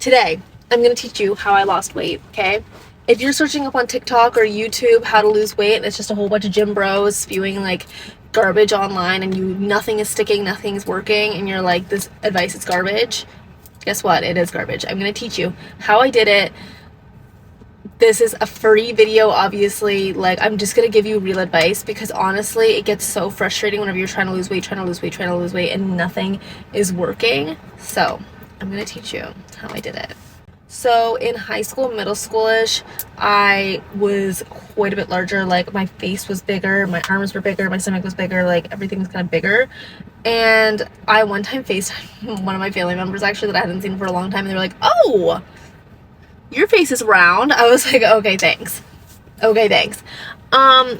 Today, I'm going to teach you how I lost weight, okay? If you're searching up on TikTok or YouTube how to lose weight and it's just a whole bunch of gym bros spewing like garbage online and nothing is sticking, nothing's working, and you're like, this advice is garbage, guess what? It is garbage. I'm going to teach you how I did it. This is a free video, obviously. Like, I'm just going to give you real advice because honestly, it gets so frustrating whenever you're trying to lose weight, and nothing is working. So I'm going to teach you how I did it. So in high school, middle schoolish, I was quite a bit larger. Like, my face was bigger, my arms were bigger, my stomach was bigger, like everything was kind of bigger. And I one time FaceTimed one of my family members actually that I hadn't seen for a long time, and they were like, "Oh, your face is round." I was like, okay, thanks.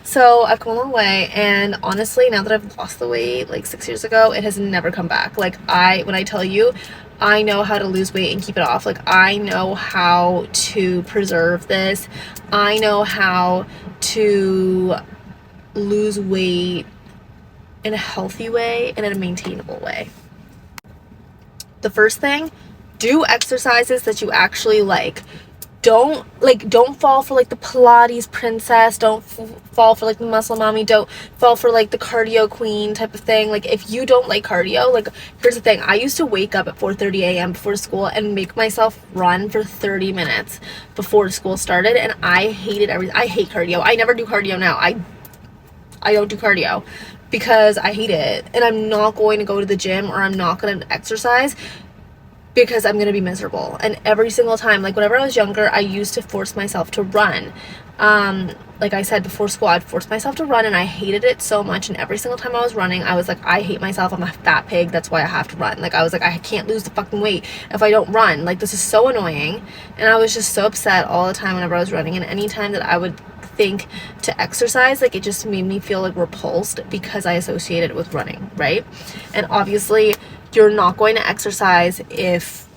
So I've come a long way, and honestly, now that I've lost the weight like 6 years ago, it has never come back. Like, when I tell you, I know how to lose weight and keep it off. Like, I know how to preserve this. I know how to lose weight in a healthy way and in a maintainable way. The first thing, do exercises that you actually like. Don't fall for like the Pilates princess. Don't fall for like the muscle mommy. Don't fall for like the cardio queen type of thing. Like, if you don't like cardio, like, here's the thing. I used to wake up at 4:30 a.m. before school and make myself run for 30 minutes before school started, and I hated everything. I hate cardio. I never do cardio now. I don't do cardio because I hate it, and I'm not going to go to the gym, or I'm not going to exercise because I'm going to be miserable. And every single time, like, whenever I was younger, I used to force myself to run. Like I said, before school, I'd force myself to run, and I hated it so much. And every single time I was running, I was like, I hate myself. I'm a fat pig. That's why I have to run. Like, I was like, I can't lose the fucking weight if I don't run. Like, this is so annoying. And I was just so upset all the time whenever I was running. And any time that I would think to exercise, like, it just made me feel like repulsed because I associated it with running, right? And obviously, you're not going to exercise if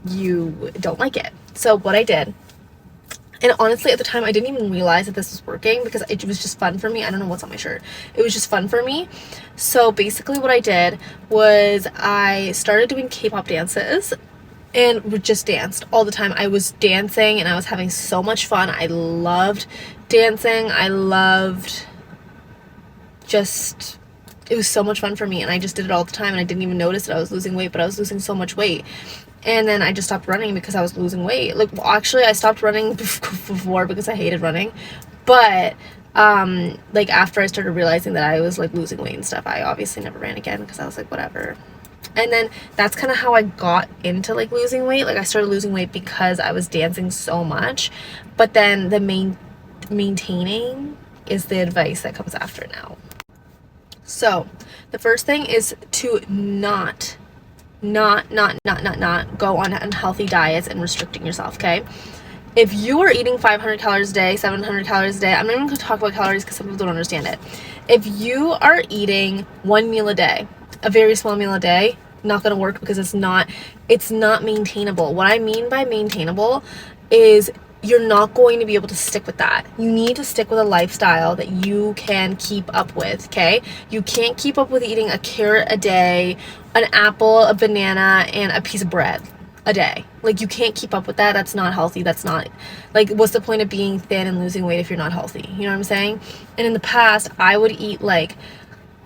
you don't like it. So what I did, and honestly at the time I didn't even realize that this was working because it was just fun for me. I don't know what's on my shirt. It was just fun for me. So basically what I did was I started doing K-pop dances and just danced all the time. I was dancing and I was having so much fun. I loved dancing. It was so much fun for me, and I just did it all the time, and I didn't even notice that I was losing weight, but I was losing so much weight. And then I just stopped running because I was losing weight. Like, well, actually, I stopped running before because I hated running, but like, after I started realizing that I was like losing weight and stuff, I obviously never ran again because I was like, whatever. And then that's kind of how I got into like losing weight. Like, I started losing weight because I was dancing so much, but then the maintaining is the advice that comes after now. So the first thing is to not go on unhealthy diets and restricting yourself, okay? If you are eating 500 calories a day, 700 calories a day, I'm not even going to talk about calories because some people don't understand it. If you are eating one meal a day, a very small meal a day, not going to work because it's not maintainable. What I mean by maintainable is you're not going to be able to stick with that. You need to stick with a lifestyle that you can keep up with, okay? You can't keep up with eating a carrot a day, an apple, a banana, and a piece of bread a day. Like, you can't keep up with that. That's not healthy. That's not, like, what's the point of being thin and losing weight if you're not healthy? You know what I'm saying? And in the past, I would eat like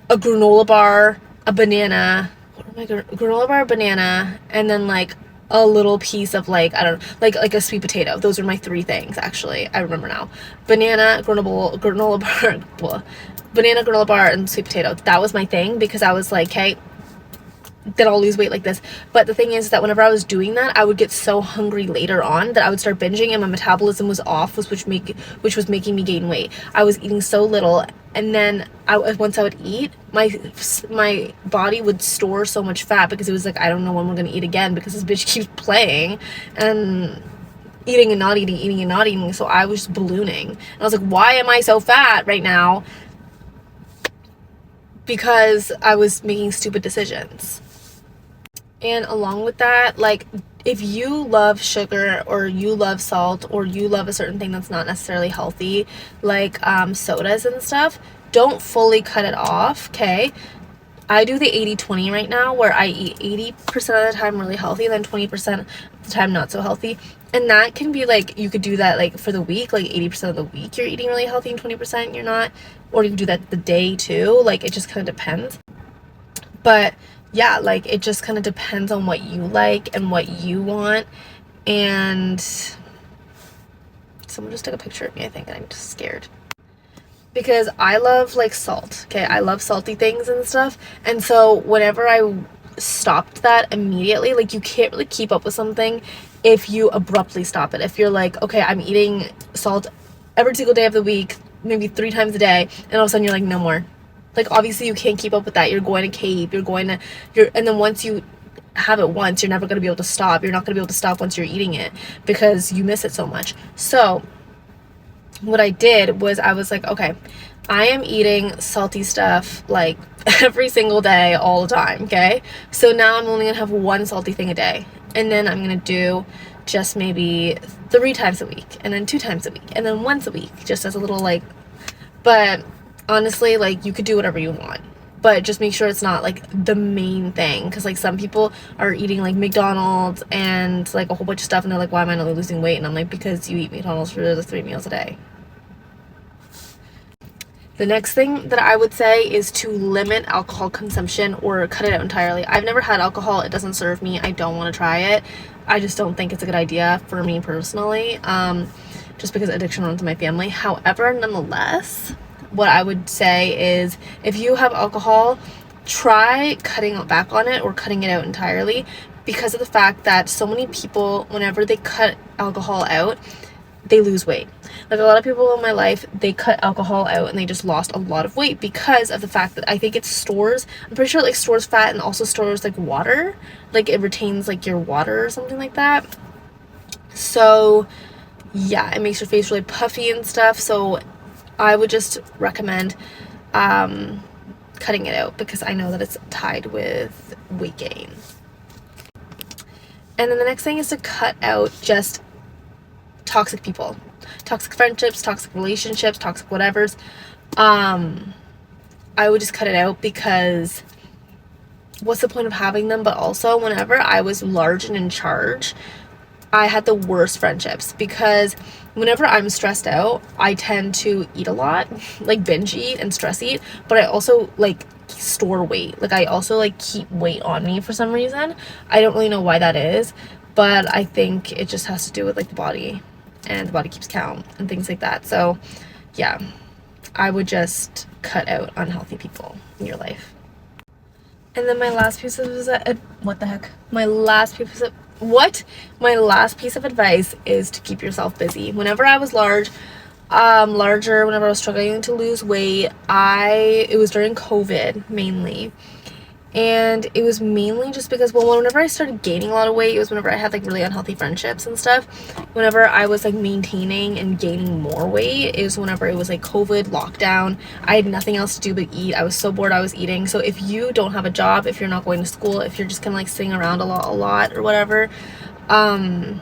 a granola bar, a banana, granola bar, banana, and then like a little piece of like, I don't know, like a sweet potato. Those are my three things, actually. I remember now. Banana, granola bar, banana, granola bar, and sweet potato. That was my thing because I was like, okay, then I'll lose weight like this. But the thing is that whenever I was doing that, I would get so hungry later on that I would start binging, and my metabolism was off, which was making me gain weight. I was eating so little, and then once I would eat, my body would store so much fat because it was like, I don't know when we're gonna eat again because this bitch keeps playing and eating and not eating, eating and not eating. So I was ballooning, and I was like, why am I so fat right now? Because I was making stupid decisions. And along with that, like, if you love sugar or you love salt or you love a certain thing that's not necessarily healthy, like sodas and stuff, don't fully cut it off, okay? I do the 80-20 right now, where I eat 80% of the time really healthy, and then 20% of the time not so healthy. And that can be like, you could do that like for the week, like 80% of the week you're eating really healthy and 20% you're not. Or you can do that the day too. Like, it just kind of depends. But yeah, like, it just kind of depends on what you like and what you want. And someone just took a picture of me, I think, and I'm just scared. Because I love like salt, okay? I love salty things and stuff. And so whenever I stopped that immediately, like, you can't really keep up with something if you abruptly stop it. If you're like, okay, I'm eating salt every single day of the week, maybe 3 times a day, and all of a sudden you're like, no more. Like, obviously you can't keep up with that. You're going to cave, and then once you have it once, you're never going to be able to stop. You're not going to be able to stop once you're eating it because you miss it so much. So what I did was, I was like, okay, I am eating salty stuff like every single day, all the time, okay? So now I'm only gonna have one salty thing a day. And then I'm gonna do just maybe 3 times a week, and then 2 times a week, and then once a week, just as a little like, but honestly, like, you could do whatever you want. But just make sure it's not like the main thing, because like some people are eating like McDonald's and like a whole bunch of stuff, and they're like, why am I not losing weight? And I'm like, because you eat McDonald's for the 3 meals a day. The next thing that I would say is to limit alcohol consumption or cut it out entirely. I've never had alcohol. It doesn't serve me. I don't want to try it. I just don't think it's a good idea for me personally, just because addiction runs in my family. However, nonetheless, what I would say is, if you have alcohol, try cutting back on it or cutting it out entirely, because of the fact that so many people, whenever they cut alcohol out, they lose weight. Like, a lot of people in my life, they cut alcohol out and they just lost a lot of weight because of the fact that I think it stores, I'm pretty sure it like stores fat and also stores like water. Like, it retains like your water or something like that. So yeah, it makes your face really puffy and stuff. So I would just recommend cutting it out, because I know that it's tied with weight gain. And then the next thing is to cut out just toxic people, toxic friendships, toxic relationships, toxic whatevers. I would just cut it out, because what's the point of having them? But also, whenever I was large and in charge, I had the worst friendships, because whenever I'm stressed out, I tend to eat a lot, like binge eat and stress eat, but I also like store weight. Like, I also like keep weight on me for some reason. I don't really know why that is, but I think it just has to do with like the body, and the body keeps count and things like that. So yeah, I would just cut out unhealthy people in your life. And then my last piece of my last piece of advice is to keep yourself busy. Whenever I was larger, whenever I was struggling to lose weight, it was during COVID mainly. And it was mainly just because, well, whenever I started gaining a lot of weight, it was whenever I had like really unhealthy friendships and stuff. Whenever I was like maintaining and gaining more weight, it was whenever it was like COVID lockdown. I had nothing else to do but eat. I was so bored, I was eating. So if you don't have a job, if you're not going to school, if you're just kind of like sitting around a lot or whatever, I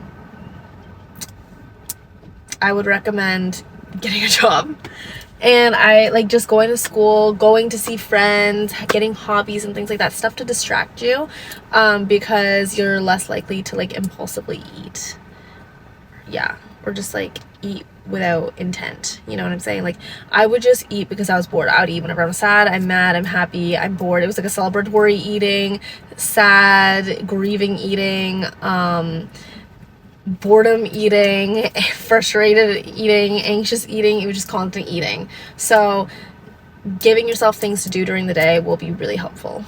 would recommend getting a job. And I like just going to school, going to see friends, getting hobbies and things like that, stuff to distract you, because you're less likely to like impulsively eat. Yeah, or just like eat without intent, you know what I'm saying? Like, I would just eat because I was bored. I would eat whenever I'm sad, I'm mad, I'm happy, I'm bored. It was like a celebratory eating, sad, grieving eating, boredom eating, frustrated eating, anxious eating. It was just constant eating. So giving yourself things to do during the day will be really helpful.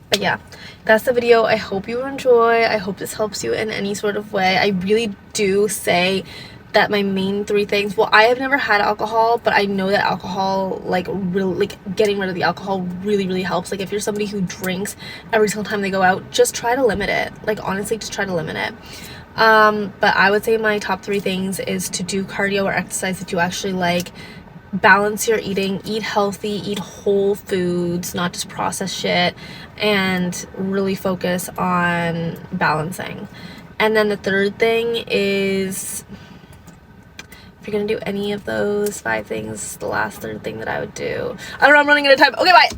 But yeah, that's the video. I hope you enjoy. I hope this helps you in any sort of way. I really do say that my main 3 things, well, I have never had alcohol, but I know that alcohol, like, really, like, getting rid of the alcohol really helps. Like, if you're somebody who drinks every single time they go out, just try to limit it. Like, honestly, just try to limit it. But I would say my top 3 things is to do cardio or exercise that you actually like, balance your eating, eat healthy, eat whole foods, not just processed shit, and really focus on balancing. And then the third thing is, if you're gonna do any of those 5 things, the last third thing that I would do, I don't know, I'm running out of time. Okay, bye.